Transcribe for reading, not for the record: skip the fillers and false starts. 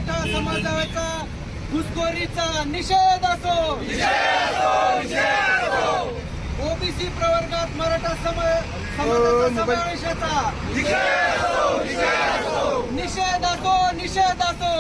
मराठा समाजाचा घुसखोरीचा निषेध असो, ओबीसी प्रवर्गात मराठा समाजाचा समावेशाचा निषेध असो, निषेध असो, निषेध असो.